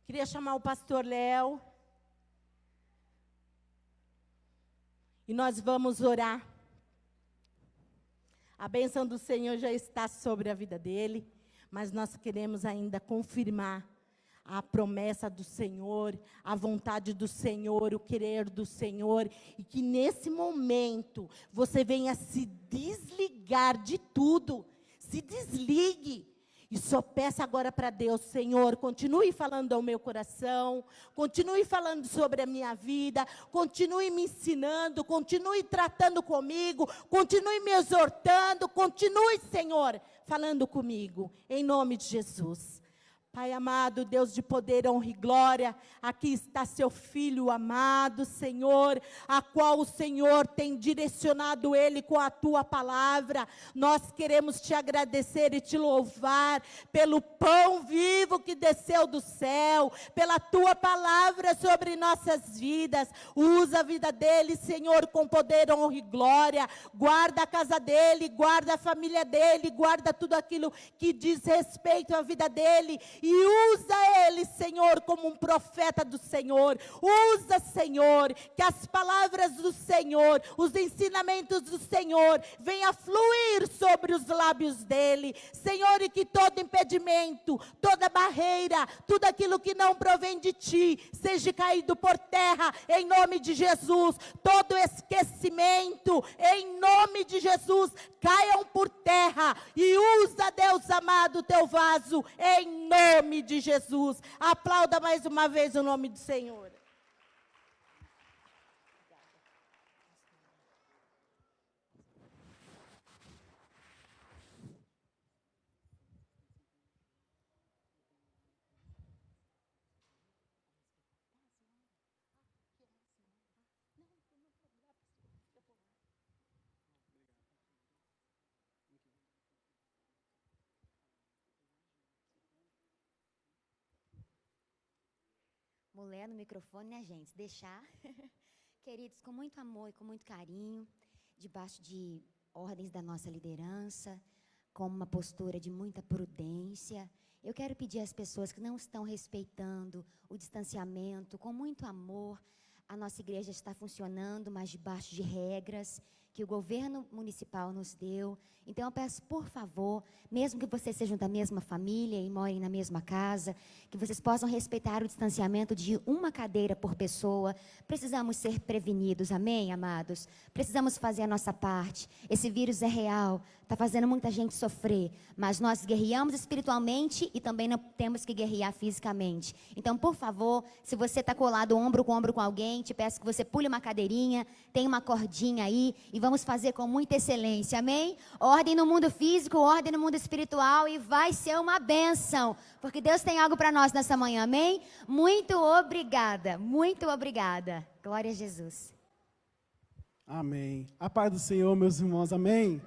Queria chamar o pastor Léo. E nós vamos orar. A bênção do Senhor já está sobre a vida dele, mas nós queremos ainda confirmar a promessa do Senhor, a vontade do Senhor, o querer do Senhor, e que nesse momento você venha se desligar de tudo, se desligue. E só peça agora para Deus: Senhor, continue falando ao meu coração, continue falando sobre a minha vida, continue me ensinando, continue tratando comigo, continue me exortando, continue, Senhor, falando comigo, em nome de Jesus. Pai amado, Deus de poder, honra e glória, aqui está seu filho amado, Senhor, a qual o Senhor tem direcionado ele com a tua palavra. Nós queremos te agradecer e te louvar pelo pão vivo que desceu do céu, pela tua palavra sobre nossas vidas. Usa a vida dele, Senhor, com poder, honra e glória. Guarda a casa dele, guarda a família dele, guarda tudo aquilo que diz respeito à vida dele. E usa ele, Senhor, como um profeta do Senhor. Usa, Senhor, que as palavras do Senhor, os ensinamentos do Senhor, venham fluir sobre os lábios dele. Senhor, e que todo impedimento, toda barreira, tudo aquilo que não provém de ti, seja caído por terra, em nome de Jesus. Todo esquecimento, em nome de Jesus, caiam por terra. E usa, Deus amado, o teu vaso, em nome de Jesus. Aplauda mais uma vez o nome do Senhor. Mulher no microfone, né, gente? Deixar. Queridos, com muito amor e com muito carinho, debaixo de ordens da nossa liderança, com uma postura de muita prudência, eu quero pedir às pessoas que não estão respeitando o distanciamento, com muito amor. A nossa igreja está funcionando, mas debaixo de regras que o governo municipal nos deu. Então, eu peço, por favor, mesmo que vocês sejam da mesma família e morem na mesma casa, que vocês possam respeitar o distanciamento de uma cadeira por pessoa. Precisamos ser prevenidos, amém, amados? Precisamos fazer a nossa parte. Esse vírus é real, está fazendo muita gente sofrer, mas nós guerreamos espiritualmente e também não temos que guerrear fisicamente. Então, por favor, se você está colado ombro com alguém, te peço que você pule uma cadeirinha, tem uma cordinha aí, e vamos fazer com muita excelência, amém? Ordem no mundo físico, ordem no mundo espiritual, e vai ser uma bênção, porque Deus tem algo para nós nessa manhã, amém? Muito obrigada, glória a Jesus. Amém. A paz do Senhor, meus irmãos, amém?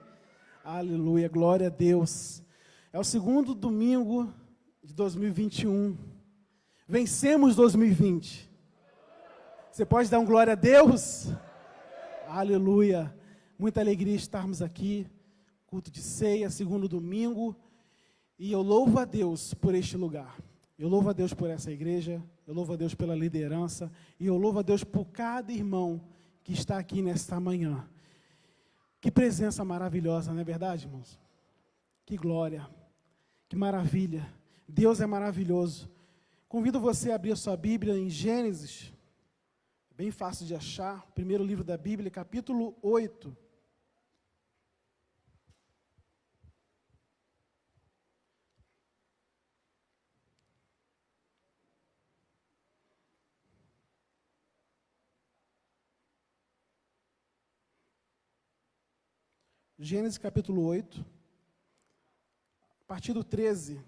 Aleluia, glória a Deus. É o segundo domingo de 2021. Vencemos 2020. Você pode dar um glória a Deus? Aleluia. Muita alegria estarmos aqui. Culto de ceia, segundo domingo. E eu louvo a Deus por este lugar. Eu louvo a Deus por essa igreja. Eu louvo a Deus pela liderança. E eu louvo a Deus por cada irmão que está aqui nesta manhã. Que presença maravilhosa, não é verdade, irmãos? Que glória. Que maravilha. Deus é maravilhoso. Convido você a abrir a sua Bíblia em Gênesis. Bem fácil de achar. Primeiro livro da Bíblia, capítulo 8. Gênesis capítulo 8, a partir do 13.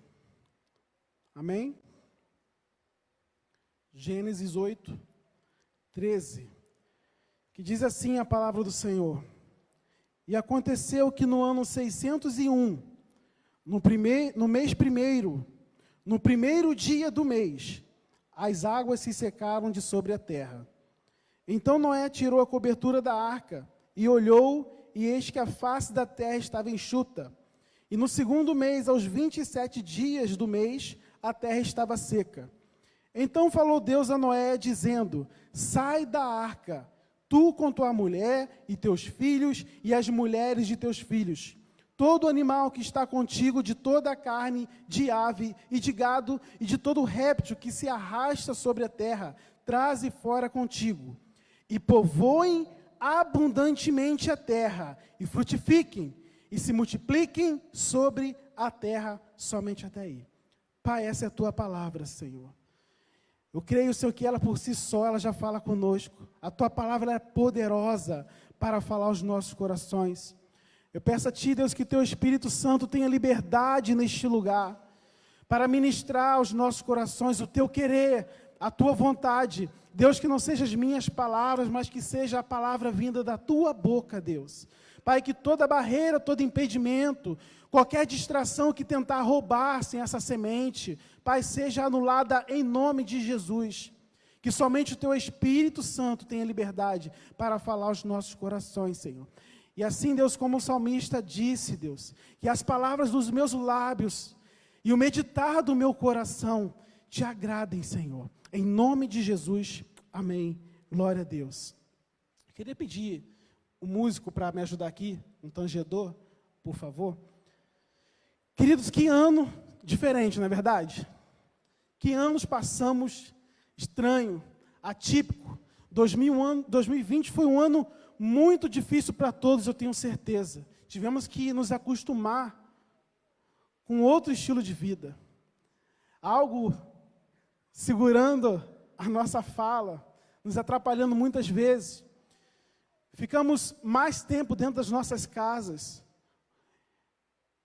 Amém? Gênesis 8, 13. Que diz assim a palavra do Senhor. E aconteceu que no ano 601, no mês primeiro, no primeiro dia do mês, as águas se secaram de sobre a terra. Então Noé tirou a cobertura da arca e olhou, e eis que a face da terra estava enxuta. E no segundo mês, aos 27 dias do mês, a terra estava seca. Então falou Deus a Noé, dizendo: sai da arca, tu com tua mulher e teus filhos e as mulheres de teus filhos. Todo animal que está contigo, de toda a carne, de ave e de gado, e de todo réptil que se arrasta sobre a terra, traze fora contigo. E povoem abundantemente a terra, e frutifiquem, e se multipliquem sobre a terra, somente até aí. Pai, essa é a tua palavra, Senhor. Eu creio, Senhor, que ela por si só, ela já fala conosco. A tua palavra é poderosa para falar aos nossos corações. Eu peço a Ti, Deus, que Teu Espírito Santo tenha liberdade neste lugar, para ministrar aos nossos corações o Teu querer, a Tua vontade. Deus, que não sejam as minhas palavras, mas que seja a palavra vinda da Tua boca, Deus. Pai, que toda barreira, todo impedimento, qualquer distração que tentar roubar sem essa semente, Pai, seja anulada em nome de Jesus. Que somente o Teu Espírito Santo tenha liberdade para falar aos nossos corações, Senhor. E assim, Deus, como o salmista disse, Deus, que as palavras dos meus lábios e o meditar do meu coração Te agradem, Senhor. Em nome de Jesus, amém. Glória a Deus. Eu queria pedir o músico para me ajudar aqui, um tangedor, por favor. Queridos, que ano diferente, não é verdade? Que anos passamos estranho, atípico. 2020 foi um ano muito difícil para todos, eu tenho certeza. Tivemos que nos acostumar com outro estilo de vida. Algo segurando a nossa fala, nos atrapalhando muitas vezes. Ficamos mais tempo dentro das nossas casas.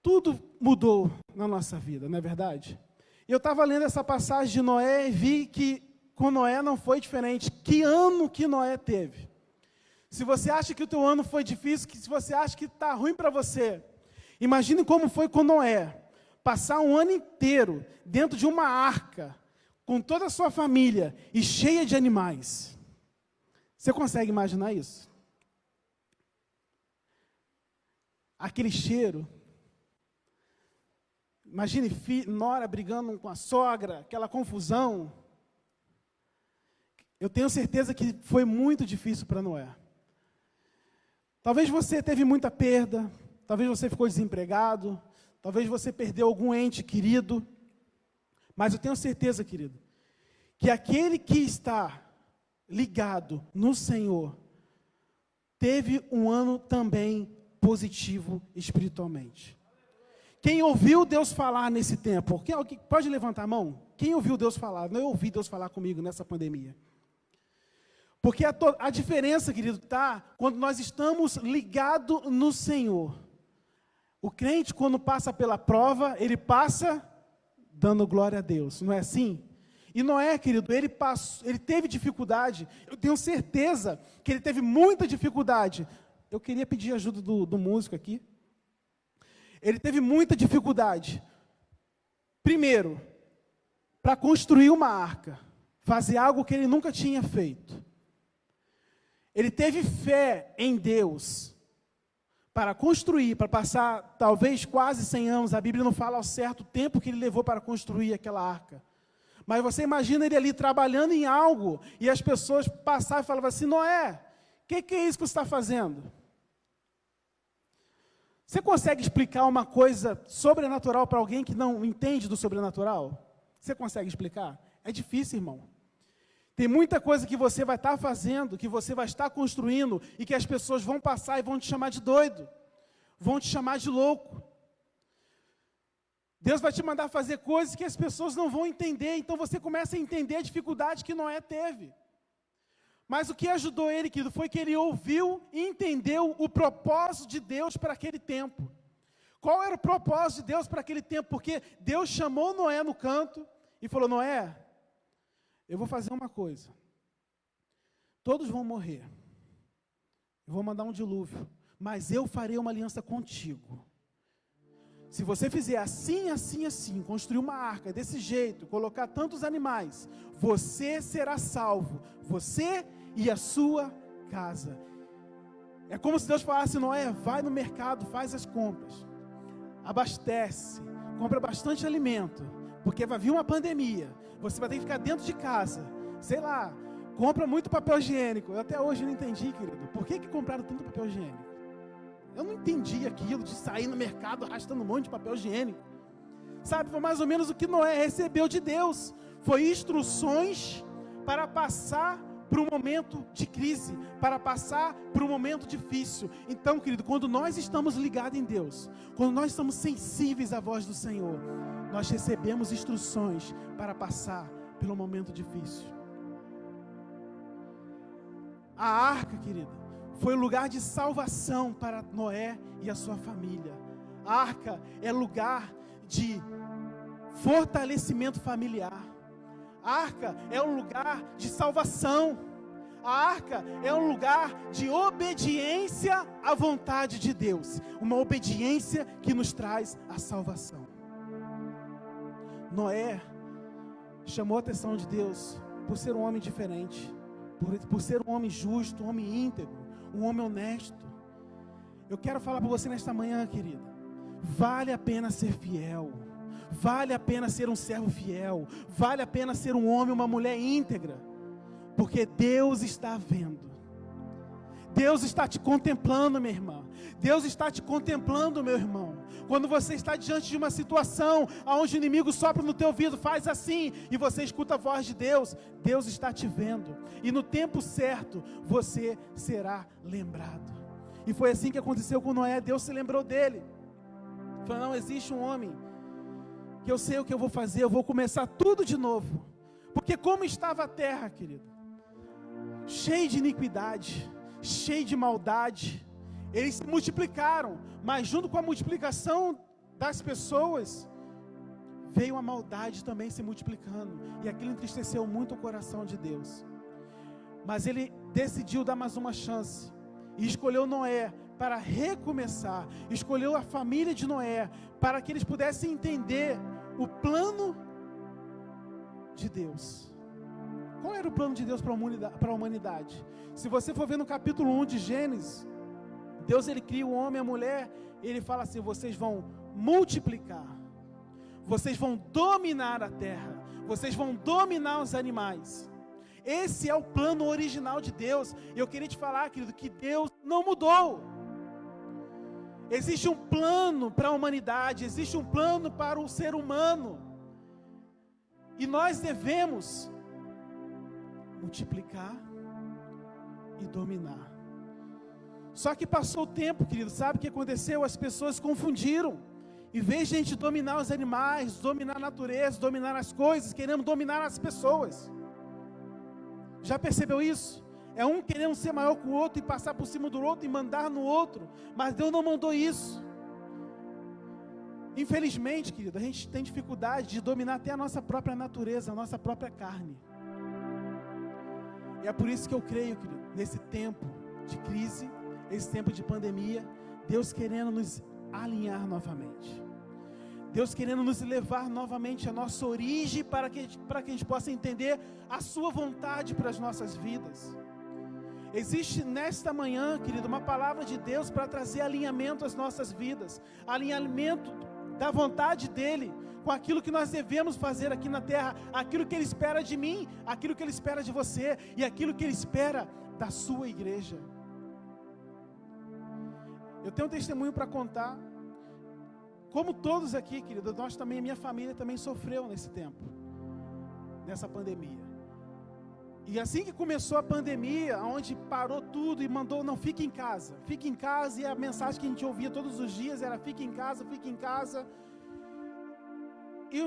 Tudo mudou na nossa vida, não é verdade? Eu estava lendo essa passagem de Noé e vi que com Noé não foi diferente. Que ano que Noé teve? Se você acha que o teu ano foi difícil, se você acha que está ruim para você, imagine como foi com Noé. Passar um ano inteiro dentro de uma arca, com toda a sua família e cheia de animais. Você consegue imaginar isso? Aquele cheiro. Imagine nora brigando com a sogra, aquela confusão. Eu tenho certeza que foi muito difícil para Noé. Talvez você teve muita perda, talvez você ficou desempregado, talvez você perdeu algum ente querido, mas eu tenho certeza, querido, que aquele que está ligado no Senhor, teve um ano também positivo espiritualmente. Quem ouviu Deus falar nesse tempo? Pode levantar a mão? Quem ouviu Deus falar? Não, eu ouvi Deus falar comigo nessa pandemia. Porque a diferença, querido, está quando nós estamos ligados no Senhor. O crente, quando passa pela prova, ele passa dando glória a Deus, não é assim? E Noé, querido, ele teve dificuldade. Eu tenho certeza que ele teve muita dificuldade. Eu queria pedir a ajuda do músico aqui. Ele teve muita dificuldade. Primeiro, para construir uma arca, fazer algo que ele nunca tinha feito. Ele teve fé em Deus para construir, para passar talvez quase 100 anos. A Bíblia não fala ao certo tempo que ele levou para construir aquela arca. Mas você imagina ele ali trabalhando em algo e as pessoas passavam e falavam assim: Noé, o que é isso que você está fazendo? Você consegue explicar uma coisa sobrenatural para alguém que não entende do sobrenatural? Você consegue explicar? É difícil, irmão. Tem muita coisa que você vai estar fazendo, que você vai estar construindo, e que as pessoas vão passar e vão te chamar de doido, vão te chamar de louco. Deus vai te mandar fazer coisas que as pessoas não vão entender, então você começa a entender a dificuldade que Noé teve. Mas o que ajudou ele, querido, foi que ele ouviu e entendeu o propósito de Deus para aquele tempo. Qual era o propósito de Deus para aquele tempo? Porque Deus chamou Noé no canto e falou: Noé, eu vou fazer uma coisa. Todos vão morrer. Eu vou mandar um dilúvio. Mas eu farei uma aliança contigo. Se você fizer assim, assim, assim, construir uma arca desse jeito, colocar tantos animais, você será salvo. Você e a sua casa. É como se Deus falasse: Noé, vai no mercado, faz as compras. Abastece. Compra bastante alimento. Porque vai vir uma pandemia. Você vai ter que ficar dentro de casa. Sei lá, compra muito papel higiênico. Eu até hoje não entendi, querido. Por que compraram tanto papel higiênico? Eu não entendi aquilo de sair no mercado arrastando um monte de papel higiênico. Sabe, foi mais ou menos o que Noé recebeu de Deus. Foi instruções para passar por um momento de crise, para passar por um momento difícil. Então, querido, quando nós estamos ligados em Deus, quando nós estamos sensíveis à voz do Senhor, nós recebemos instruções para passar pelo momento difícil. A arca, querida, foi o lugar de salvação para Noé e a sua família. A arca é lugar de fortalecimento familiar. A arca é um lugar de salvação. A arca é um lugar de obediência à vontade de Deus. Uma obediência que nos traz a salvação. Noé chamou a atenção de Deus por ser um homem diferente, por ser um homem justo, um homem íntegro, um homem honesto. Eu quero falar para você nesta manhã, querida, vale a pena ser fiel, vale a pena ser um servo fiel, vale a pena ser um homem, uma mulher íntegra, porque Deus está vendo. Deus está te contemplando, minha irmã. Deus está te contemplando, meu irmão. Quando você está diante de uma situação onde o inimigo sopra no teu ouvido, faz assim, e você escuta a voz de Deus, Deus está te vendo. E no tempo certo, você será lembrado. E foi assim que aconteceu com Noé. Deus se lembrou dele. Falou, não existe um homem que eu sei o que eu vou fazer, eu vou começar tudo de novo. Porque como estava a terra, querido? Cheia de iniquidade, cheio de maldade. Eles se multiplicaram, mas junto com a multiplicação das pessoas, veio a maldade também se multiplicando, e aquilo entristeceu muito o coração de Deus. Mas ele decidiu dar mais uma chance, e escolheu Noé para recomeçar, escolheu a família de Noé, para que eles pudessem entender o plano de Deus. Qual era o plano de Deus para a humanidade? Se você for ver no capítulo 1 de Gênesis, Deus ele cria o homem e a mulher, ele fala assim, vocês vão multiplicar, vocês vão dominar a terra, vocês vão dominar os animais. Esse é o plano original de Deus. E eu queria te falar, querido, que Deus não mudou. Existe um plano para a humanidade, existe um plano para o ser humano, e nós devemos multiplicar e dominar. Só que passou o tempo, querido, sabe o que aconteceu? As pessoas confundiram. Em vez de a gente dominar os animais, dominar a natureza, dominar as coisas, queremos dominar as pessoas. Já percebeu isso? É um querendo ser maior que o outro e passar por cima do outro e mandar no outro. Mas Deus não mandou isso. Infelizmente, querido, a gente tem dificuldade de dominar até a nossa própria natureza, a nossa própria carne. E é por isso que eu creio, querido, nesse tempo de crise, esse tempo de pandemia, Deus querendo nos alinhar novamente. Deus querendo nos levar novamente à nossa origem para que a gente possa entender a sua vontade para as nossas vidas. Existe nesta manhã, querido, uma palavra de Deus para trazer alinhamento às nossas vidas, alinhamento da vontade dEle, com aquilo que nós devemos fazer aqui na terra, aquilo que Ele espera de mim, aquilo que Ele espera de você, e aquilo que Ele espera da sua igreja. Eu tenho um testemunho para contar. Como todos aqui, querido, nós também, minha família também sofreu nesse tempo, nessa pandemia. E assim que começou a pandemia, onde parou tudo e mandou, não, fique em casa, e a mensagem que a gente ouvia todos os dias era, fique em casa. E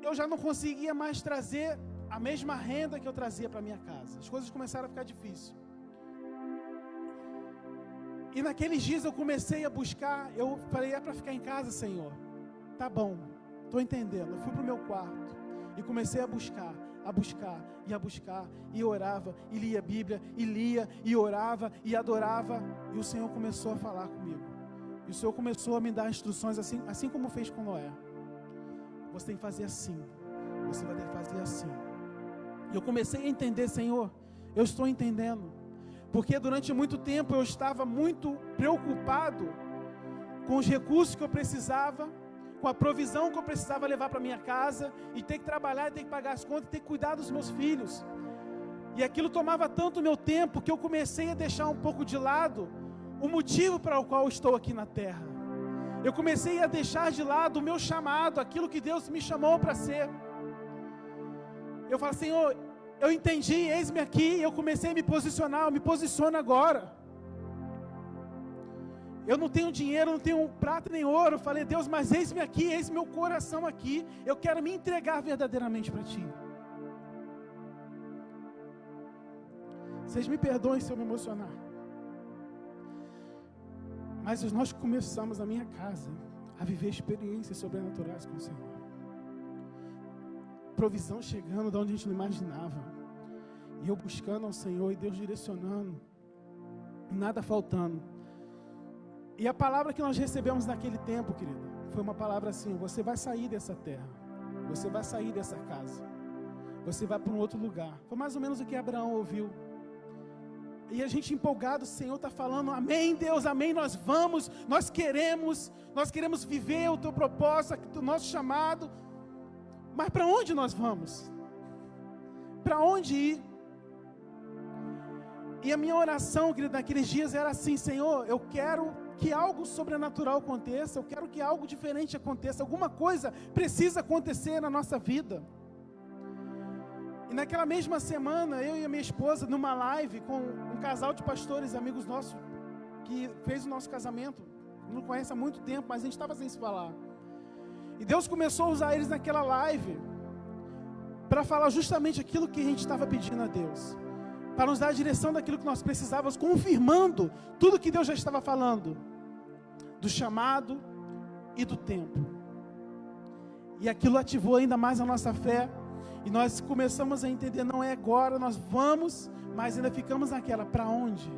eu já não conseguia mais trazer a mesma renda que eu trazia para minha casa. As coisas começaram a ficar difíceis. E naqueles dias eu comecei a buscar, eu falei, é para ficar em casa, Senhor? Tá bom, estou entendendo. Eu fui para o meu quarto e comecei a buscar, e orava, e lia a Bíblia, e lia, e orava, e adorava, e o Senhor começou a falar comigo. E o Senhor começou a me dar instruções, assim como fez com Noé. Você tem que fazer assim, você vai ter que fazer assim. E eu comecei a entender, Senhor, eu estou entendendo. Porque durante muito tempo eu estava muito preocupado com os recursos que eu precisava, com a provisão que eu precisava levar para minha casa, e ter que trabalhar, e ter que pagar as contas, e ter que cuidar dos meus filhos. E aquilo tomava tanto meu tempo, que eu comecei a deixar um pouco de lado o motivo para o qual eu estou aqui na terra. Eu comecei a deixar de lado o meu chamado, aquilo que Deus me chamou para ser. Eu falo, Senhor, eu entendi, eis-me aqui, eu comecei a me posicionar, eu me posiciono agora. Eu não tenho dinheiro, não tenho prata nem ouro. Eu falei, Deus, mas eis-me aqui, eis meu coração aqui. Eu quero me entregar verdadeiramente para Ti. Vocês me perdoem se eu me emocionar. Mas nós começamos na minha casa a viver experiências sobrenaturais com o Senhor. Provisão chegando de onde a gente não imaginava. E eu buscando ao Senhor e Deus direcionando. Nada faltando. E a palavra que nós recebemos naquele tempo, querido, foi uma palavra assim: você vai sair dessa terra, você vai sair dessa casa, você vai para um outro lugar. Foi mais ou menos o que Abraão ouviu. E a gente empolgado, o Senhor está falando, amém Deus, amém, nós vamos, nós queremos viver o Teu propósito, o nosso chamado. Mas para onde nós vamos? Para onde ir? E a minha oração, querido, naqueles dias era assim: Senhor, eu quero que algo sobrenatural aconteça, eu quero que algo diferente aconteça, alguma coisa precisa acontecer na nossa vida. E naquela mesma semana, eu e a minha esposa, numa live com um casal de pastores, amigos nossos, que fez o nosso casamento, não conhece há muito tempo, mas a gente estava sem se falar. E Deus começou a usar eles naquela live, para falar justamente aquilo que a gente estava pedindo a Deus, para nos dar a direção daquilo que nós precisávamos, confirmando tudo que Deus já estava falando, do chamado e do tempo. E aquilo ativou ainda mais a nossa fé, e nós começamos a entender, não é agora, nós vamos, mas ainda ficamos naquela, para onde?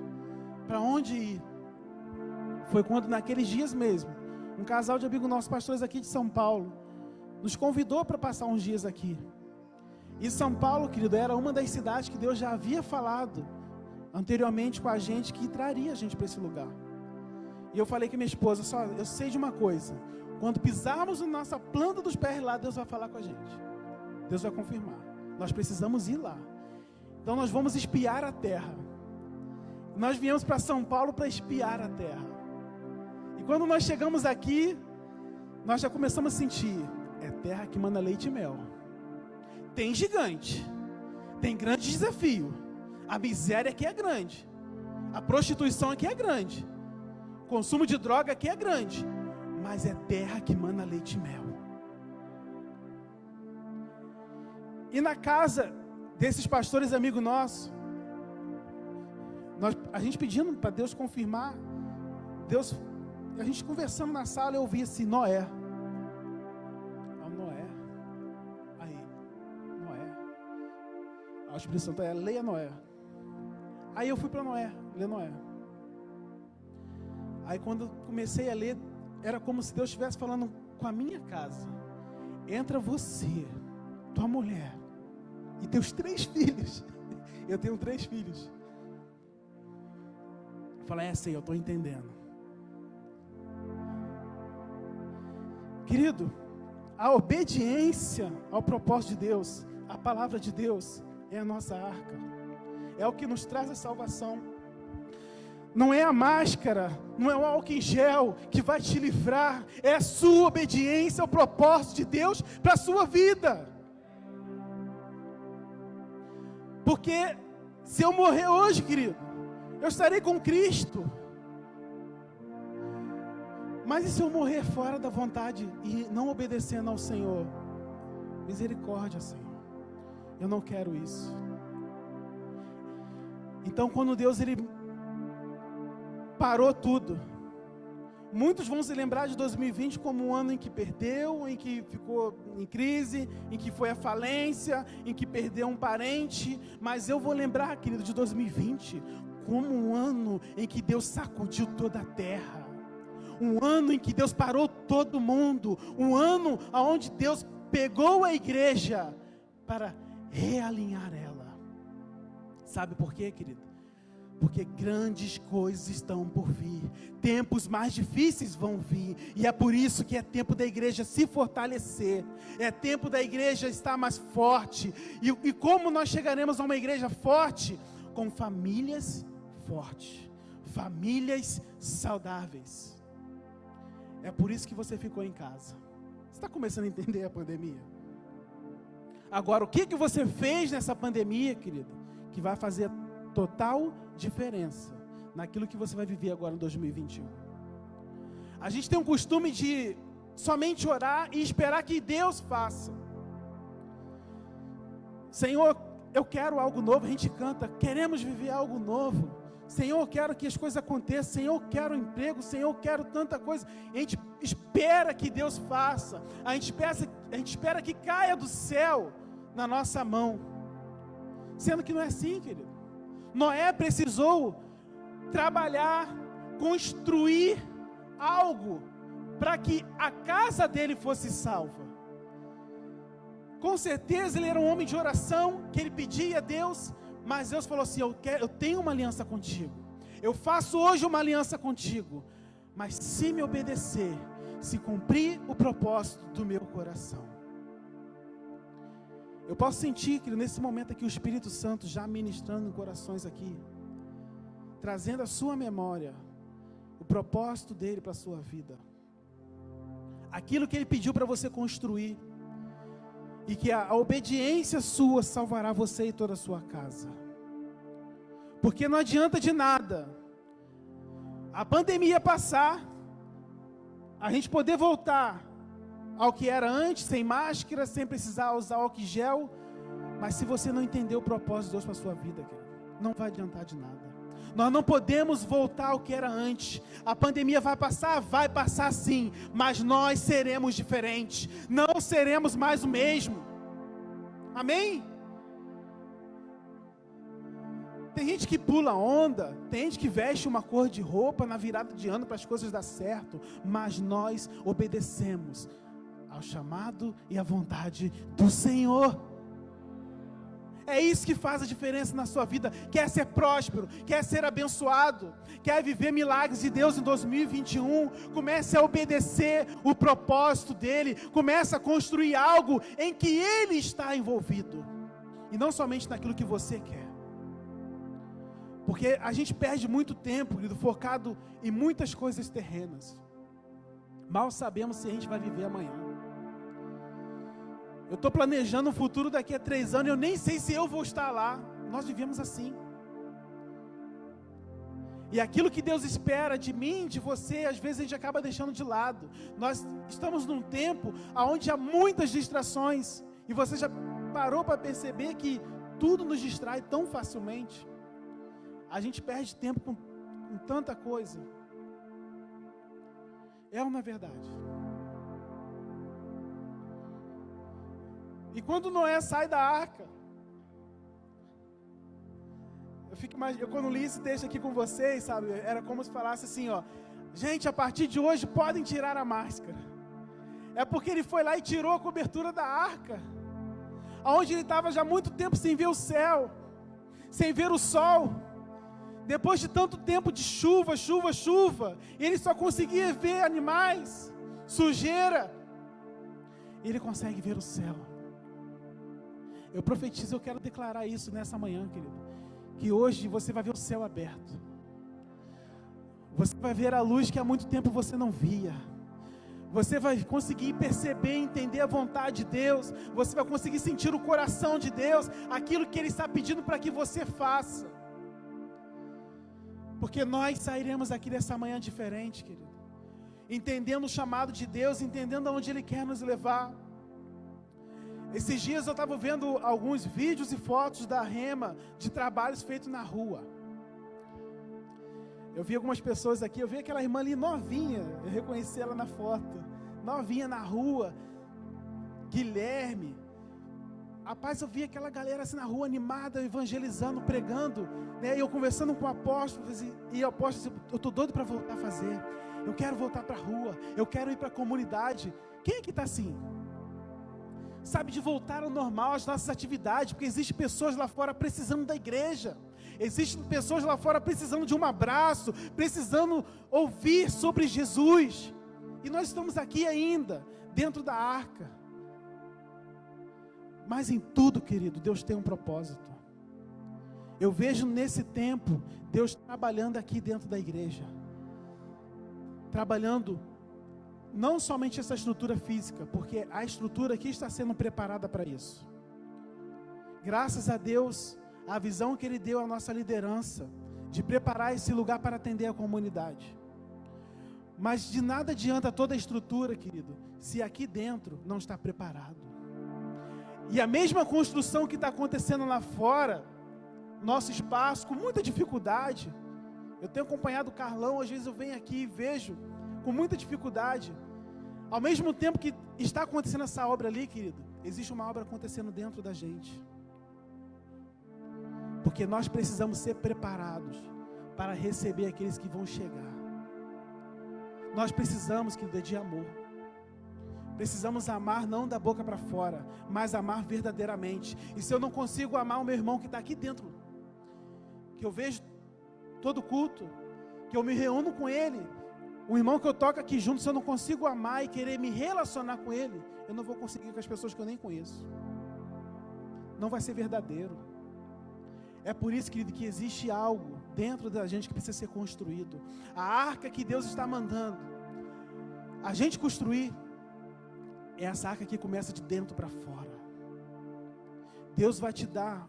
Para onde ir? Foi quando naqueles dias mesmo, um casal de amigos nossos, pastores aqui de São Paulo, nos convidou para passar uns dias aqui. E São Paulo, querido, era uma das cidades que Deus já havia falado anteriormente com a gente, que traria a gente para esse lugar. E eu falei com a minha esposa, só, eu sei de uma coisa, quando pisarmos na nossa planta dos pés lá, Deus vai falar com a gente, Deus vai confirmar, nós precisamos ir lá. Então nós vamos espiar a terra. Nós viemos para São Paulo para espiar a terra. E quando nós chegamos aqui, nós já começamos a sentir, é terra que manda leite e mel. Tem gigante, tem grande desafio, a miséria aqui é grande, a prostituição aqui é grande, o consumo de droga aqui é grande, mas é terra que mana leite e mel. E na casa desses pastores amigos nossos, a gente pedindo para Deus confirmar, Deus, a gente conversando na sala, eu ouvi assim, Noé. O Espírito Santo leia Noé. Aí eu fui para Noé, ler Noé. Aí quando eu comecei a ler, era como se Deus estivesse falando com a minha casa. Entra você, tua mulher e teus 3 filhos. Eu tenho 3 filhos. Eu falei, eu estou entendendo. Querido, a obediência ao propósito de Deus, a palavra de Deus, é a nossa arca, é o que nos traz a salvação. Não é a máscara, não é o álcool em gel que vai te livrar, é a sua obediência ao propósito de Deus para a sua vida. Porque se eu morrer hoje, querido, eu estarei com Cristo. Mas e se eu morrer fora da vontade e não obedecendo ao Senhor? Misericórdia, Senhor. Eu não quero isso. Então quando Deus parou tudo, muitos vão se lembrar de 2020 como um ano em que perdeu, em que ficou em crise, em que foi à falência, em que perdeu um parente. Mas eu vou lembrar, querido, de 2020 como um ano em que Deus sacudiu toda a terra, um ano em que Deus parou todo mundo, um ano onde Deus pegou a igreja para realinhar ela. Sabe por quê, querido? Porque grandes coisas estão por vir, tempos mais difíceis vão vir, e é por isso que é tempo da igreja se fortalecer, é tempo da igreja estar mais forte. E como nós chegaremos a uma igreja forte? Com famílias fortes, famílias saudáveis. É por isso que você ficou em casa. Você está começando a entender a pandemia? Agora, o que você fez nessa pandemia, querido, que vai fazer total diferença naquilo que você vai viver agora em 2021. A gente tem um costume de somente orar e esperar que Deus faça. Senhor, eu quero algo novo. A gente canta, queremos viver algo novo. Senhor, eu quero que as coisas aconteçam. Senhor, eu quero um emprego. Senhor, eu quero tanta coisa. A gente espera que Deus faça. A gente espera que caia do céu na nossa mão. Sendo que não é assim, querido. Noé precisou trabalhar, construir algo para que a casa dele fosse salva. Com certeza ele era um homem de oração, que ele pedia a Deus, mas Deus falou assim, eu tenho uma aliança contigo, eu faço hoje uma aliança contigo, mas se me obedecer, se cumprir o propósito do meu coração. Eu posso sentir que nesse momento aqui o Espírito Santo já ministrando em corações aqui, trazendo à sua memória o propósito dele para a sua vida, aquilo que ele pediu para você construir, e que a obediência sua salvará você e toda a sua casa. Porque não adianta de nada a pandemia passar, a gente poder voltar ao que era antes, sem máscara, sem precisar usar álcool em gel, mas se você não entender o propósito de Deus para a sua vida, querido, não vai adiantar de nada. Nós não podemos voltar ao que era antes. A pandemia vai passar sim, mas nós seremos diferentes, não seremos mais o mesmo. Amém? Tem gente que pula onda, tem gente que veste uma cor de roupa na virada de ano para as coisas dar certo, mas nós obedecemos ao chamado e à vontade do Senhor. É isso que faz a diferença na sua vida. Quer ser próspero, quer ser abençoado, quer viver milagres de Deus em 2021, comece a obedecer o propósito dEle, comece a construir algo em que Ele está envolvido, e não somente naquilo que você quer. Porque a gente perde muito tempo, querido, focado em muitas coisas terrenas. Mal sabemos se a gente vai viver amanhã. Eu estou planejando um futuro daqui a 3 anos, eu nem sei se eu vou estar lá. Nós vivemos assim. E aquilo que Deus espera de mim, de você, às vezes a gente acaba deixando de lado. Nós estamos num tempo onde há muitas distrações, e você já parou para perceber que tudo nos distrai tão facilmente? A gente perde tempo com tanta coisa. É uma verdade. E quando Noé sai da arca, eu quando li esse texto aqui com vocês, sabe, era como se falasse assim, ó, gente, a partir de hoje podem tirar a máscara. É porque ele foi lá e tirou a cobertura da arca, onde ele estava já há muito tempo sem ver o céu, sem ver o sol. Depois de tanto tempo de chuva, ele só conseguia ver animais, sujeira. Ele consegue ver o céu. Eu profetizo, eu quero declarar isso nessa manhã, querido, que hoje você vai ver o céu aberto. Você vai ver a luz que há muito tempo você não via. Você vai conseguir perceber, entender a vontade de Deus. Você vai conseguir sentir o coração de Deus, aquilo que Ele está pedindo para que você faça. Porque nós sairemos aqui dessa manhã diferente, querido, entendendo o chamado de Deus, entendendo aonde Ele quer nos levar. Esses dias eu estava vendo alguns vídeos e fotos da Rema, de trabalhos feitos na rua. Eu vi algumas pessoas aqui, eu vi aquela irmã ali novinha, eu reconheci ela na foto, novinha na rua, Guilherme. Rapaz, eu vi aquela galera assim na rua, animada, evangelizando, pregando, né? E eu conversando com o apóstolo, e o apóstolo disse, eu estou doido para voltar a fazer, eu quero voltar para a rua, eu quero ir para a comunidade. Quem é que está assim? sabe, de voltar ao normal, às nossas atividades, porque existem pessoas lá fora precisando da igreja, existem pessoas lá fora precisando de um abraço, precisando ouvir sobre Jesus, e nós estamos aqui ainda, dentro da arca. Mas em tudo, querido, Deus tem um propósito. Eu vejo nesse tempo, Deus trabalhando aqui dentro da igreja, trabalhando não somente essa estrutura física, porque a estrutura aqui está sendo preparada para isso. Graças a Deus, a visão que Ele deu à nossa liderança, de preparar esse lugar para atender a comunidade. Mas de nada adianta toda a estrutura, querido, se aqui dentro não está preparado. E a mesma construção que está acontecendo lá fora, nosso espaço, com muita dificuldade. Eu tenho acompanhado o Carlão, às vezes eu venho aqui e vejo, com muita dificuldade. Ao mesmo tempo que está acontecendo essa obra ali, querido, existe uma obra acontecendo dentro da gente. Porque nós precisamos ser preparados para receber aqueles que vão chegar. Nós precisamos, querido, de amor. Precisamos amar não da boca para fora, mas amar verdadeiramente. E se eu não consigo amar o meu irmão que está aqui dentro, que eu vejo todo culto, que eu me reúno com ele, o irmão que eu toco aqui junto, se eu não consigo amar e querer me relacionar com ele, eu não vou conseguir com as pessoas que eu nem conheço. Não vai ser verdadeiro. É por isso, querido, que existe algo dentro da gente que precisa ser construído. A arca que Deus está mandando a gente construir, é essa arca que começa de dentro para fora. Deus vai te dar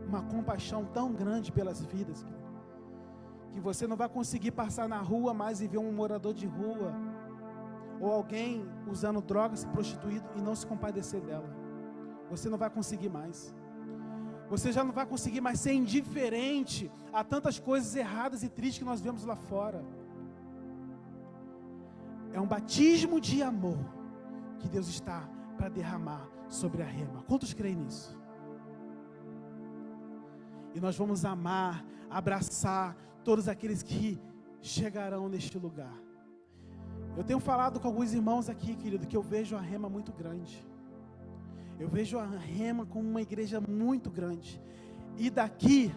uma compaixão tão grande pelas vidas, que você não vai conseguir passar na rua mais e ver um morador de rua, ou alguém usando drogas, se prostituindo, e não se compadecer dela. Você não vai conseguir mais. Você já não vai conseguir mais ser indiferente a tantas coisas erradas e tristes que nós vemos lá fora. É um batismo de amor que Deus está para derramar sobre a Rema. Quantos creem nisso? E nós vamos amar, abraçar todos aqueles que chegarão neste lugar. Eu tenho falado com alguns irmãos aqui, querido, que eu vejo a Rema muito grande. Eu vejo a Rema como uma igreja muito grande. E daqui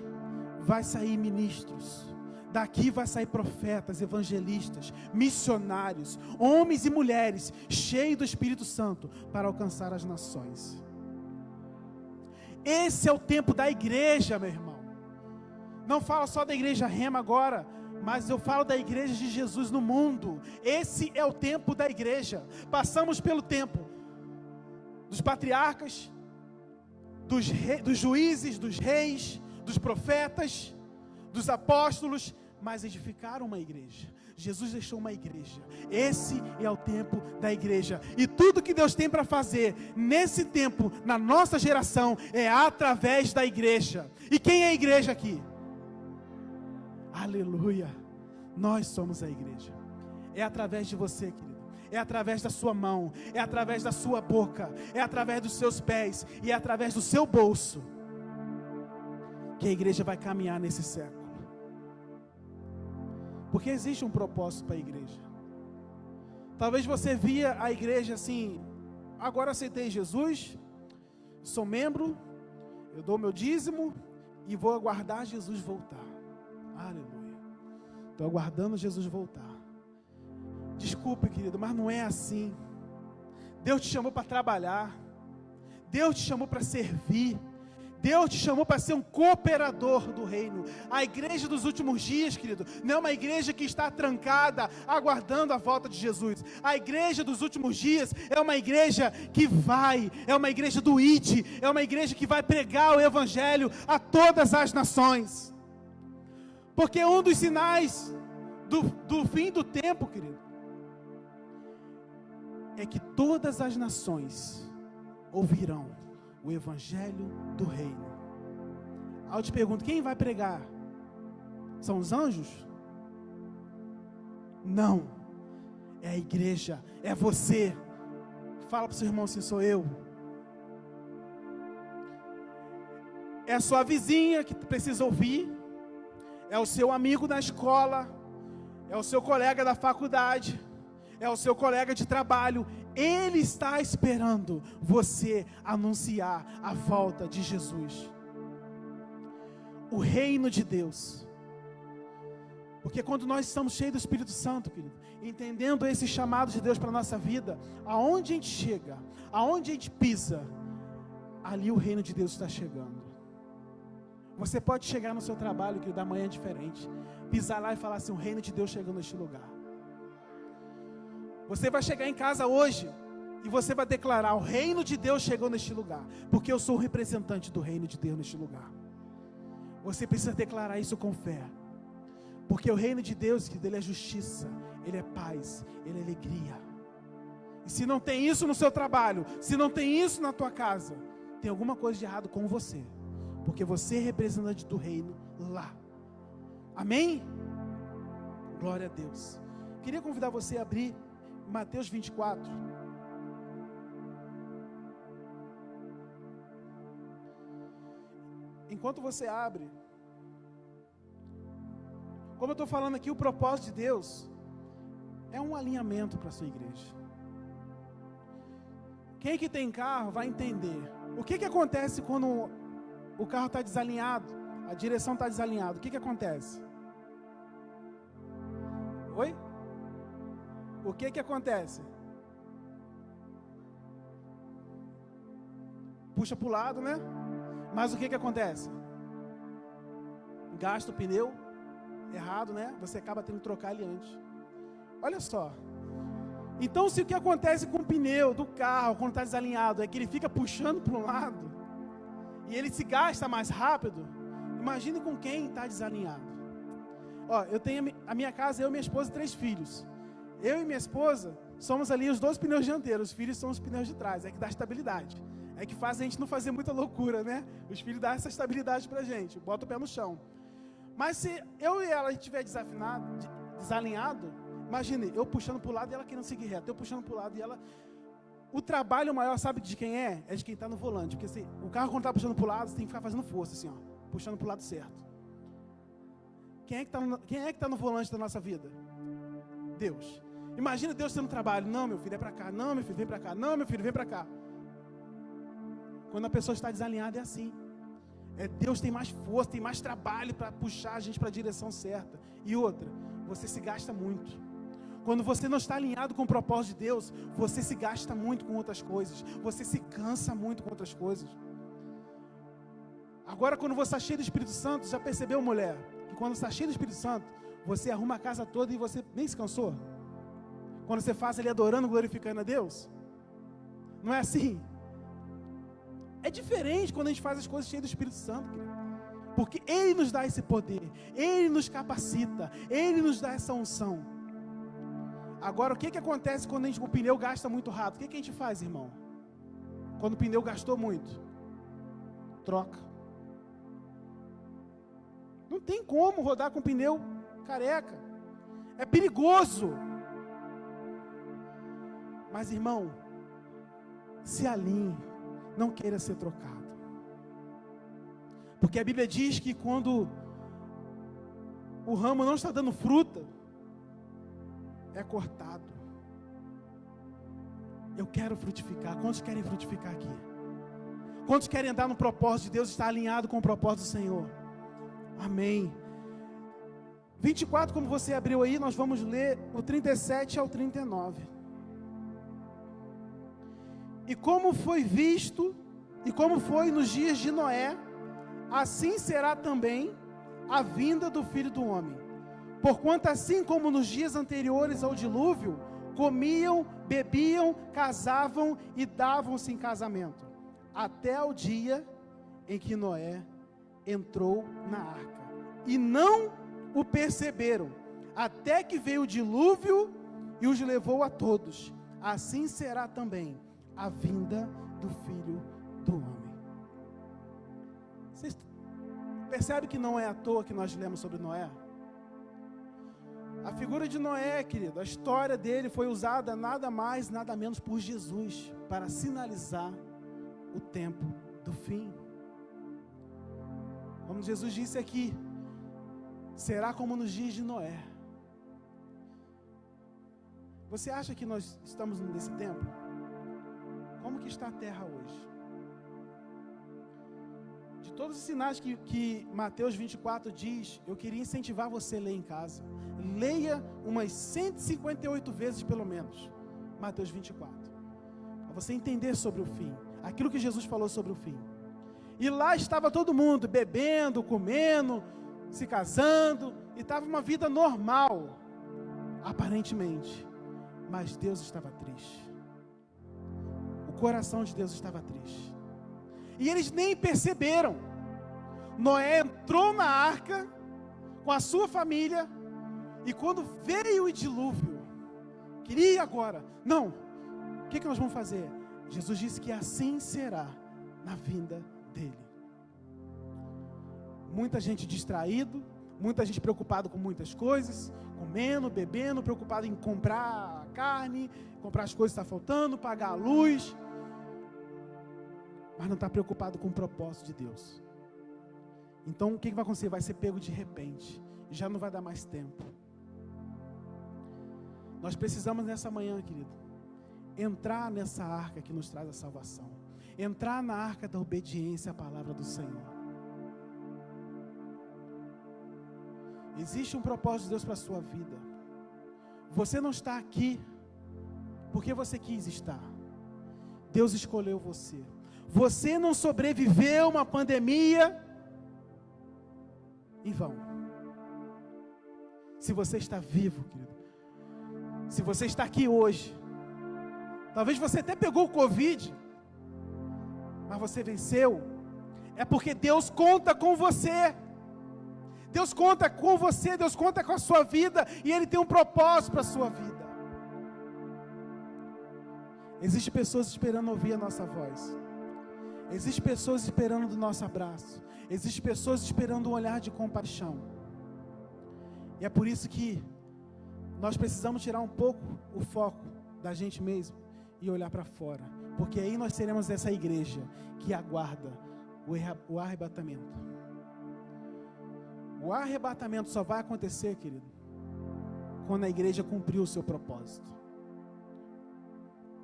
vai sair ministros. Daqui vai sair profetas, evangelistas, missionários, homens e mulheres cheios do Espírito Santo para alcançar as nações. Esse é o tempo da igreja, meu irmão. Não falo só da igreja Rema agora, mas eu falo da igreja de Jesus no mundo. Esse é o tempo da igreja. Passamos pelo tempo dos patriarcas, dos juízes, dos reis, dos profetas, dos apóstolos, mas edificaram uma igreja. Jesus deixou uma igreja. Esse é o tempo da igreja. E tudo que Deus tem para fazer nesse tempo, na nossa geração, é através da igreja. E quem é a igreja aqui? Aleluia. Nós somos a igreja. É através de você, querido. É através da sua mão. É através da sua boca. É através dos seus pés. E é através do seu bolso que a igreja vai caminhar nesse século. Porque existe um propósito para a igreja. Talvez você via a igreja assim: agora aceitei Jesus, sou membro, eu dou meu dízimo e vou aguardar Jesus voltar. Aleluia. Estou aguardando Jesus voltar. Desculpe, querido, mas não é assim. Deus te chamou para trabalhar. Deus te chamou para servir. Deus te chamou para ser um cooperador do reino. A igreja dos últimos dias, querido, não é uma igreja que está trancada, aguardando a volta de Jesus. A igreja dos últimos dias é uma igreja que vai, é uma igreja do ID, é uma igreja que vai pregar o evangelho a todas as nações. Porque um dos sinais do fim do tempo, querido, é que todas as nações ouvirão o evangelho do reino. Aí eu te pergunto, quem vai pregar? São os anjos? Não. É a igreja, é você. Fala para o seu irmão assim: sou eu. É a sua vizinha que precisa ouvir. É o seu amigo na escola. É o seu colega da faculdade. é o seu colega de trabalho. Ele está esperando você anunciar a volta de Jesus. O reino de Deus. Porque quando nós estamos cheios do Espírito Santo, querido, entendendo esse chamado de Deus para a nossa vida, aonde a gente chega, aonde a gente pisa, ali o reino de Deus está chegando. Você pode chegar no seu trabalho, querido, da manhã diferente, pisar lá e falar assim, o reino de Deus chegou neste lugar. Você vai chegar em casa hoje e você vai declarar, o reino de Deus chegou neste lugar, porque eu sou o representante do reino de Deus neste lugar. Você precisa declarar isso com fé, porque o reino de Deus, ele é justiça, ele é paz, ele é alegria. E se não tem isso no seu trabalho, se não tem isso na tua casa, tem alguma coisa de errado com você, porque você é representante do reino lá. Amém? Glória a Deus. Queria convidar você a abrir Mateus 24. Enquanto você abre, como eu estou falando aqui, o propósito de Deus é um alinhamento para a sua igreja. Quem que tem carro vai entender. O que acontece quando o carro está desalinhado, a direção está desalinhada? O que acontece? Oi? O que acontece? Puxa para o lado, né? Mas o que acontece? Gasta o pneu errado, né? Você acaba tendo que trocar ele antes. Olha só. Então, se o que acontece com o pneu do carro, quando está desalinhado, é que ele fica puxando para um lado, e ele se gasta mais rápido, imagine com quem está desalinhado. Ó, eu tenho a minha casa, eu, minha esposa e 3 filhos. Eu e minha esposa somos ali os 2 pneus dianteiros, os filhos são os pneus de trás, é que dá estabilidade. É que faz a gente não fazer muita loucura, né? Os filhos dão essa estabilidade pra gente, bota o pé no chão. Mas se eu e ela estiver desalinhado, imagine, eu puxando pro lado e ela querendo seguir reto, eu puxando pro lado e ela... O trabalho maior, sabe de quem é? É de quem está no volante, porque assim, o carro quando está puxando pro lado, você tem que ficar fazendo força assim, ó, puxando pro lado certo. Quem é que está no volante da nossa vida? Deus. Imagina Deus tendo trabalho. Não, meu filho, é para cá. Não, meu filho, vem para cá. Não, meu filho, vem para cá. Quando a pessoa está desalinhada é assim. Deus tem mais força, tem mais trabalho para puxar a gente para a direção certa. E outra, você se gasta muito. Quando você não está alinhado com o propósito de Deus, você se gasta muito com outras coisas. Você se cansa muito com outras coisas. Agora, quando você está cheio do Espírito Santo, já percebeu, mulher? Que quando você está cheio do Espírito Santo, você arruma a casa toda e você nem se cansou? Quando você faz ali adorando, glorificando a Deus? Não é assim? É diferente quando a gente faz as coisas cheias do Espírito Santo, querido. Porque Ele nos dá esse poder, Ele nos capacita, Ele nos dá essa unção. Agora, o que acontece quando o pneu gasta muito rápido? O que a gente faz, irmão? Quando o pneu gastou muito? Troca. Não tem como rodar com pneu careca. É perigoso. Mas, irmão, se alinhe. Não queira ser trocado. Porque a Bíblia diz que quando o ramo não está dando fruta, é cortado. Eu quero frutificar. Quantos querem frutificar aqui? Quantos querem andar no propósito de Deus, estar alinhado com o propósito do Senhor? Amém. 24, como você abriu aí, nós vamos ler o 37 ao 39. E como foi visto, e como foi nos dias de Noé, assim será também a vinda do Filho do Homem. Porquanto assim como nos dias anteriores ao dilúvio, comiam, bebiam, casavam e davam-se em casamento, até o dia em que Noé entrou na arca. E não o perceberam, até que veio o dilúvio e os levou a todos. Assim será também a vinda do Filho do Homem. Vocês percebem que não é à toa que nós lemos sobre Noé? A figura de Noé, querido, a história dele foi usada nada mais, nada menos por Jesus, para sinalizar o tempo do fim. Como Jesus disse aqui, será como nos dias de Noé. Você acha que nós estamos nesse tempo? Como que está a terra hoje? De todos os sinais que Mateus 24 diz, eu queria incentivar você a ler em casa. Leia umas 158 vezes pelo menos, Mateus 24. Para você entender sobre o fim, aquilo que Jesus falou sobre o fim. E lá estava todo mundo bebendo, comendo, se casando, e estava uma vida normal, aparentemente. Mas Deus estava triste. O coração de Deus estava triste. E eles nem perceberam. Noé entrou na arca com a sua família, e quando veio o dilúvio, queria agora, não, o que nós vamos fazer? Jesus disse que assim será na vinda dele. Muita gente distraído, muita gente preocupada com muitas coisas, comendo, bebendo, preocupado em comprar carne, comprar as coisas que estão faltando, pagar a luz, mas não está preocupado com o propósito de Deus. Então o que vai acontecer? Vai ser pego de repente, já não vai dar mais tempo. Nós precisamos nessa manhã, querido, entrar nessa arca que nos traz a salvação, entrar na arca da obediência à palavra do Senhor. Existe um propósito de Deus para a sua vida. Você não está aqui porque você quis estar. Deus escolheu você. Você não sobreviveu uma pandemia em vão. Se você está vivo, querido, se você está aqui hoje, talvez você até pegou o Covid, mas você venceu, é porque Deus conta com você. Deus conta com você, Deus conta com a sua vida, e Ele tem um propósito para a sua vida. Existem pessoas esperando ouvir a nossa voz. Existem pessoas esperando do nosso abraço. Existem pessoas esperando um olhar de compaixão. E é por isso que nós precisamos tirar um pouco o foco da gente mesmo e olhar para fora. Porque aí nós seremos essa igreja que aguarda o arrebatamento. O arrebatamento só vai acontecer, querido, quando a igreja cumprir o seu propósito.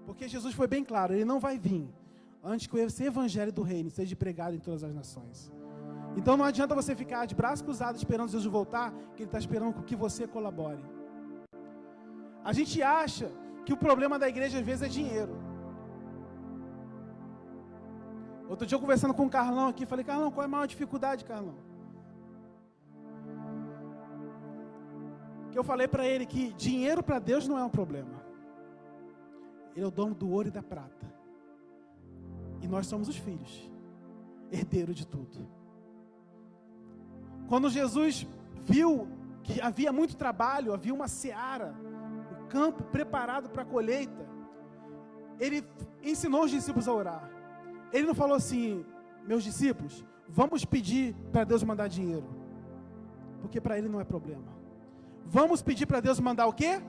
Porque Jesus foi bem claro, Ele não vai vir antes que esse evangelho do reino seja pregado em todas as nações. Então não adianta você ficar de braço cruzado esperando Jesus voltar, que Ele está esperando que você colabore. A gente acha que o problema da igreja às vezes é dinheiro. Outro dia eu conversando com o Carlão aqui, falei, Carlão, qual é a maior dificuldade, Carlão? Que eu falei para ele que dinheiro para Deus não é um problema. Ele é o dono do ouro e da prata. E nós somos os filhos, herdeiro de tudo. Quando Jesus viu que havia muito trabalho, havia uma seara, um campo preparado para a colheita, Ele ensinou os discípulos a orar. Ele não falou assim, meus discípulos, vamos pedir para Deus mandar dinheiro, porque para Ele não é problema. Vamos pedir para Deus mandar o quê?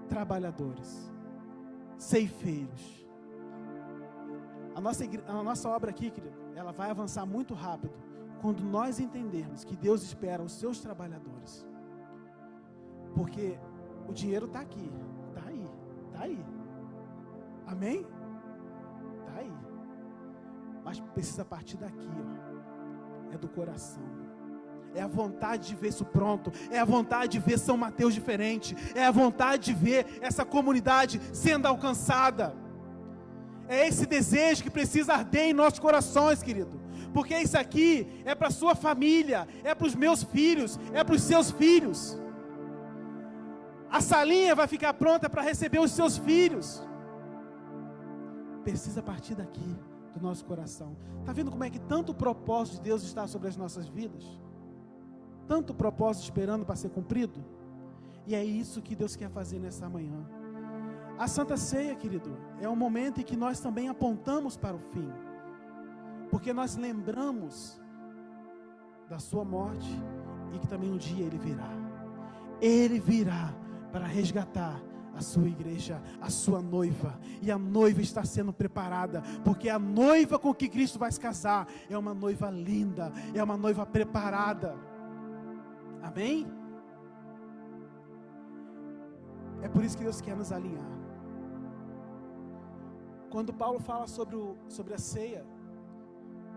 Trabalhadores, ceifeiros. A nossa obra aqui, querido, ela vai avançar muito rápido quando nós entendermos que Deus espera os seus trabalhadores. Porque o dinheiro está aqui, está aí. Amém? Está aí. Mas precisa partir daqui, ó. É do coração. É a vontade de ver isso pronto. É a vontade de ver São Mateus diferente. É a vontade de ver essa comunidade sendo alcançada. É esse desejo que precisa arder em nossos corações, querido. Porque isso aqui é para a sua família, é para os meus filhos, é para os seus filhos. A salinha vai ficar pronta para receber os seus filhos. Precisa partir daqui, do nosso coração. Está vendo como é que tanto propósito de Deus está sobre as nossas vidas? Tanto propósito esperando para ser cumprido? E é isso que Deus quer fazer nessa manhã. A Santa Ceia, querido, é um momento em que nós também apontamos para o fim. Porque nós lembramos da sua morte e que também um dia Ele virá. Ele virá para resgatar a sua igreja, a sua noiva. E a noiva está sendo preparada, porque a noiva com que Cristo vai se casar é uma noiva linda, é uma noiva preparada. Amém? É por isso que Deus quer nos alinhar. Quando Paulo fala sobre a ceia,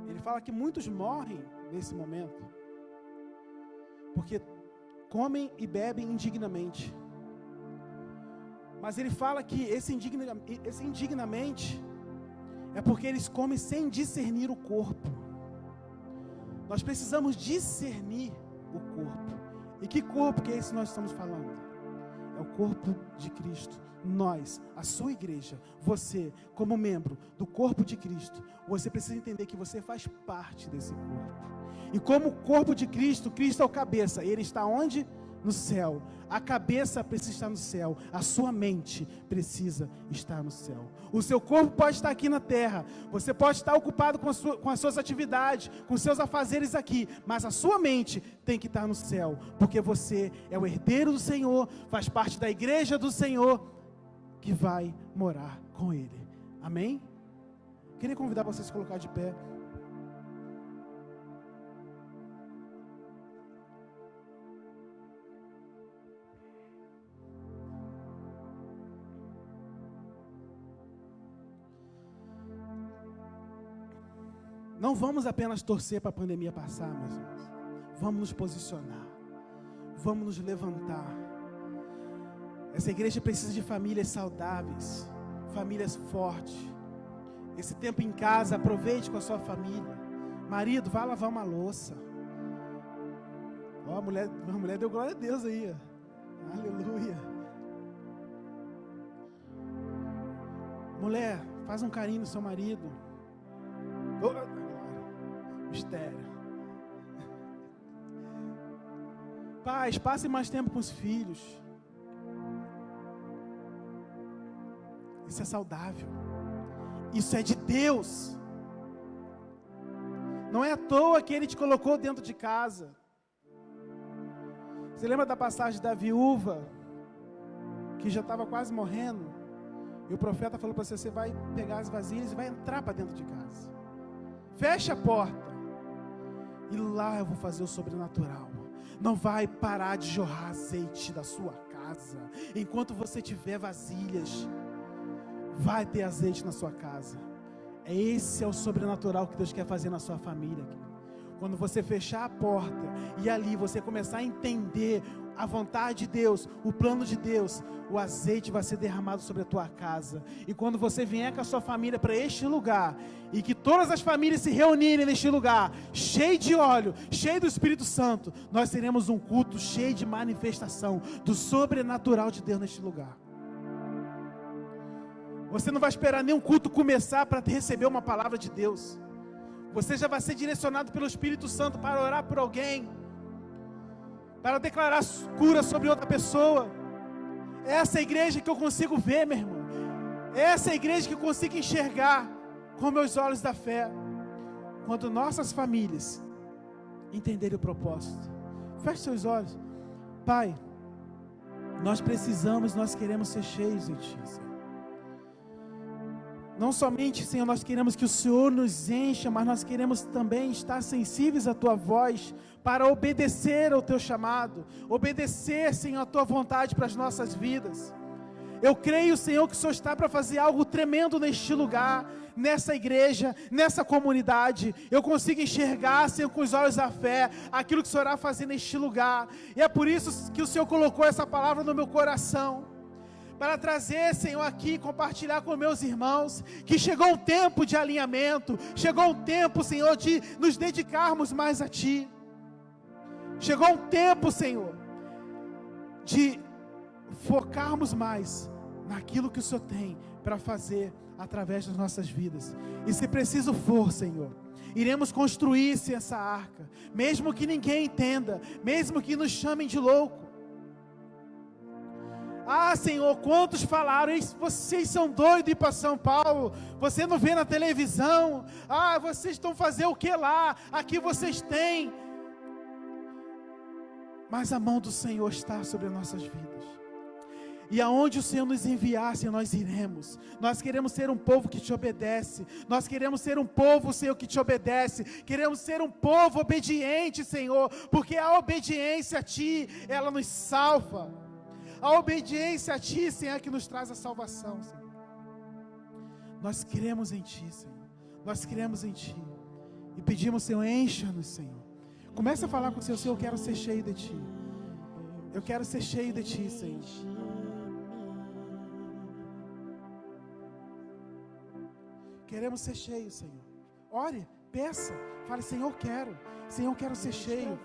ele fala que muitos morrem nesse momento, porque comem e bebem indignamente. Mas ele fala que esse indignamente é porque eles comem sem discernir o corpo. Nós precisamos discernir o corpo. E que corpo que é esse que nós estamos falando? É o corpo de Cristo. Nós, a sua igreja, você, como membro do corpo de Cristo, você precisa entender que você faz parte desse corpo. E como corpo de Cristo, Cristo é o cabeça. Ele está onde? No céu. A cabeça precisa estar no céu. A sua mente precisa estar no céu. O seu corpo pode estar aqui na terra. Você pode estar ocupado com as suas atividades, com os seus afazeres aqui. Mas a sua mente tem que estar no céu. Porque você é o herdeiro do Senhor, faz parte da igreja do Senhor, que vai morar com Ele. Amém? Queria convidar você a se colocar de pé. Não vamos apenas torcer para a pandemia passar, meus irmãos. Vamos nos posicionar. Vamos nos levantar. Essa igreja precisa de famílias saudáveis, famílias fortes. Esse tempo em casa, aproveite com a sua família. Marido, vá lavar uma louça. Ó, a mulher deu glória a Deus aí. Aleluia. Mulher, faz um carinho no seu marido. Mistério. Pais, passe mais tempo com os filhos. Isso é saudável. Isso é de Deus. Não é à toa que Ele te colocou dentro de casa. Você lembra da passagem da viúva que já estava quase morrendo? E o profeta falou para você: você vai pegar as vasilhas e vai entrar para dentro de casa. Fecha a porta. E lá eu vou fazer o sobrenatural. Não vai parar de jorrar azeite da sua casa. Enquanto você tiver vasilhas, vai ter azeite na sua casa. Esse é o sobrenatural que Deus quer fazer na sua família. Quando você fechar a porta e ali você começar a entender a vontade de Deus, o plano de Deus, o azeite vai ser derramado sobre a tua casa. E quando você vier com a sua família para este lugar, e que todas as famílias se reunirem neste lugar, cheio de óleo, cheio do Espírito Santo, nós teremos um culto cheio de manifestação do sobrenatural de Deus neste lugar. Você não vai esperar nenhum culto começar para receber uma palavra de Deus. Você já vai ser direcionado pelo Espírito Santo para orar por alguém, para declarar cura sobre outra pessoa. É essa igreja que eu consigo ver, meu irmão. É essa igreja que eu consigo enxergar com meus olhos da fé. Quando nossas famílias entenderem o propósito. Feche seus olhos. Pai, nós queremos ser cheios de Ti, Senhor. Não somente, Senhor, nós queremos que o Senhor nos encha, mas nós queremos também estar sensíveis à Tua voz, para obedecer ao Teu chamado, obedecer, Senhor, a Tua vontade para as nossas vidas. Eu creio, Senhor, que o Senhor está para fazer algo tremendo neste lugar, nessa igreja, nessa comunidade. Eu consigo enxergar, Senhor, com os olhos da fé, aquilo que o Senhor irá fazer neste lugar. E é por isso que o Senhor colocou essa palavra no meu coração, para trazer, Senhor, aqui, compartilhar com meus irmãos, que chegou um tempo de alinhamento, chegou um tempo, Senhor, de nos dedicarmos mais a Ti. Chegou um tempo, Senhor, de focarmos mais naquilo que o Senhor tem para fazer através das nossas vidas. E se preciso for, Senhor, iremos construir-se essa arca, mesmo que ninguém entenda, mesmo que nos chamem de louco. Ah, Senhor, quantos falaram, vocês são doidos de ir para São Paulo, você não vê na televisão, vocês estão fazendo o que lá, aqui vocês têm. Mas a mão do Senhor está sobre as nossas vidas. E aonde o Senhor nos enviar, Senhor, nós iremos. Nós queremos ser um povo que Te obedece. Nós queremos ser um povo, Senhor, que Te obedece. Queremos ser um povo obediente, Senhor, porque a obediência a Ti, ela nos salva. A obediência a Ti, Senhor, é que nos traz a salvação, Senhor. Nós cremos em Ti, Senhor. Nós cremos em Ti. E pedimos, Senhor, encha-nos, Senhor. Comece a falar com o Senhor, Senhor, eu quero ser cheio de Ti. Eu quero ser cheio de Ti, Senhor. Queremos ser cheios, Senhor. Ore, peça, fale, Senhor, eu quero ser cheio.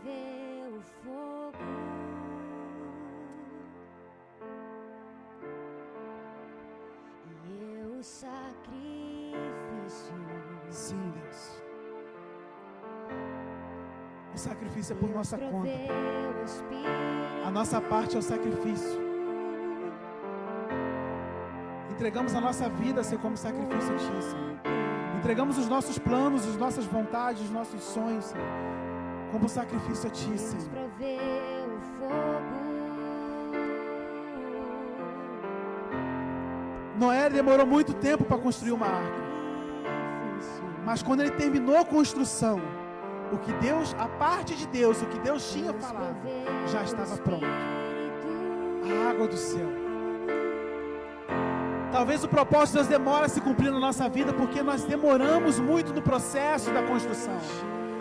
Sim, Deus. O sacrifício é por nossa conta. A nossa parte é o sacrifício. Entregamos a nossa vida, Senhor, como sacrifício a Ti, Senhor. Entregamos os nossos planos, as nossas vontades, os nossos sonhos, Senhor, como sacrifício a Ti, Senhor. Noé demorou muito tempo para construir uma arca. Mas quando ele terminou a construção, o que Deus, a parte de Deus, o que Deus tinha falado, já estava pronto. A água do céu. Talvez o propósito de Deus demore a se cumprir na nossa vida, porque nós demoramos muito no processo da construção.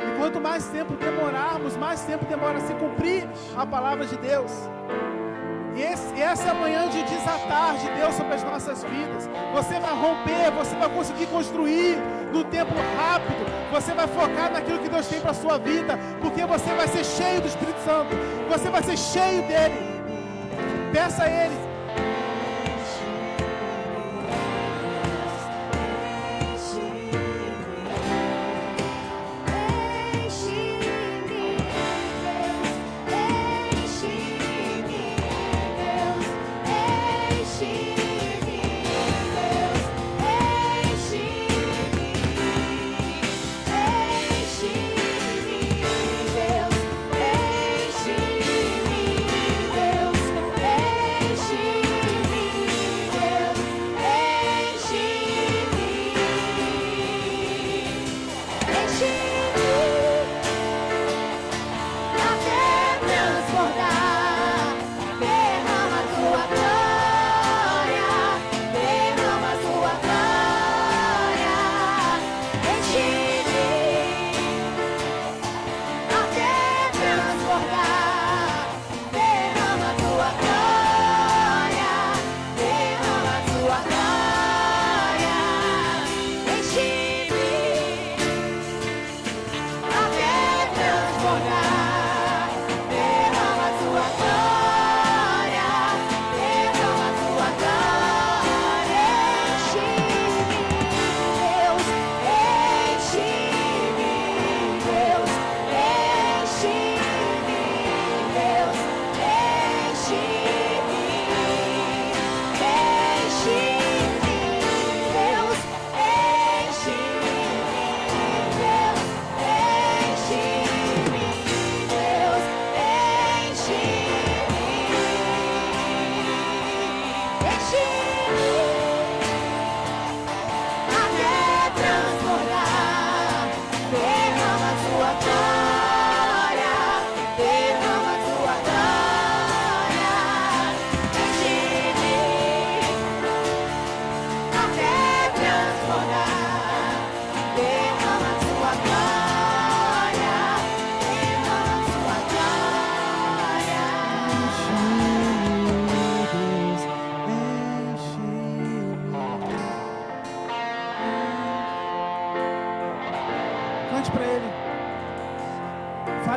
E quanto mais tempo demorarmos, mais tempo demora a se cumprir a palavra de Deus. E essa é a manhã de desatar de Deus sobre as nossas vidas. Você vai romper, você vai conseguir construir no tempo rápido. Você vai focar naquilo que Deus tem para a sua vida, porque você vai ser cheio do Espírito Santo. Você vai ser cheio dele. Peça a Ele.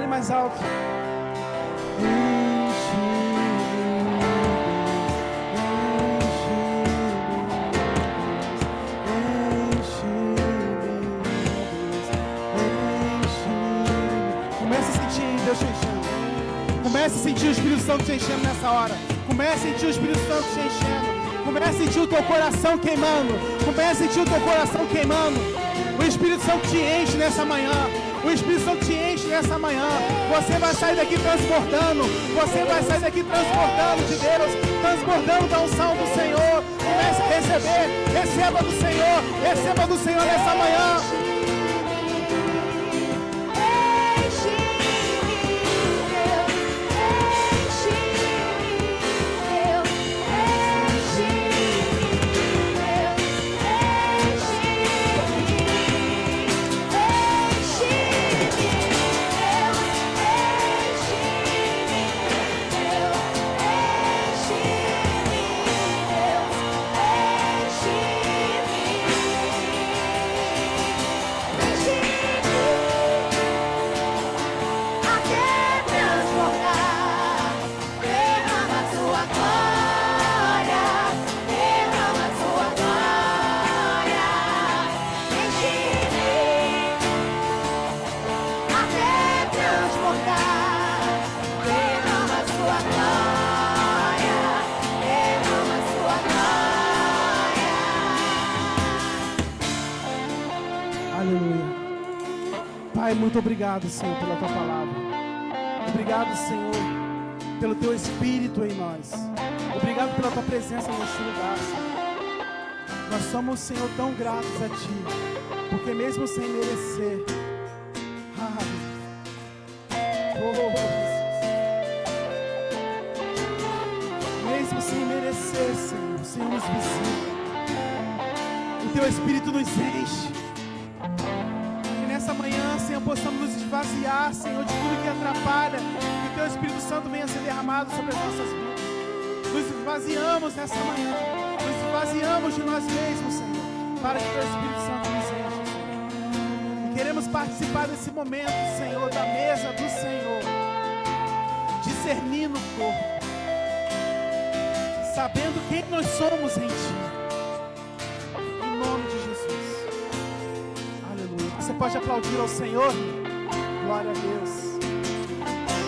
Mais alto. Comece a sentir Deus te enchendo. Comece a sentir o Espírito Santo te enchendo nessa hora. Comece a sentir o Espírito Santo te enchendo. Comece a sentir o teu coração queimando. Comece a sentir o teu coração queimando. O Espírito Santo te enche nessa manhã. O Espírito Santo te enche nessa manhã. Você vai sair daqui transbordando. Você vai sair daqui transbordando de Deus, transbordando da unção do Senhor. Comece a receber. Receba do Senhor. Receba do Senhor nessa manhã. Enche-me, muito obrigado, Senhor, pela Tua palavra. Obrigado, Senhor, pelo Teu Espírito em nós. Obrigado pela Tua presença neste lugar, Senhor. Nós somos, Senhor, tão gratos a Ti, porque mesmo sem merecer, mesmo sem merecer, Senhor, o Senhor nos visita. O Teu Espírito nos enche. Que nessa manhã, Senhor, possamos nos esvaziar, Senhor, de tudo que atrapalha, que o Teu Espírito Santo venha ser derramado sobre as nossas vidas. Nos esvaziamos nessa manhã, nos esvaziamos de nós mesmos, Senhor, para que o Teu Espírito Santo nos enche, Senhor. E queremos participar desse momento, Senhor, da mesa do Senhor, discernindo o corpo, sabendo quem nós somos em Ti. Em nome de Jesus. Aleluia. Você pode aplaudir ao Senhor? Glória a Deus.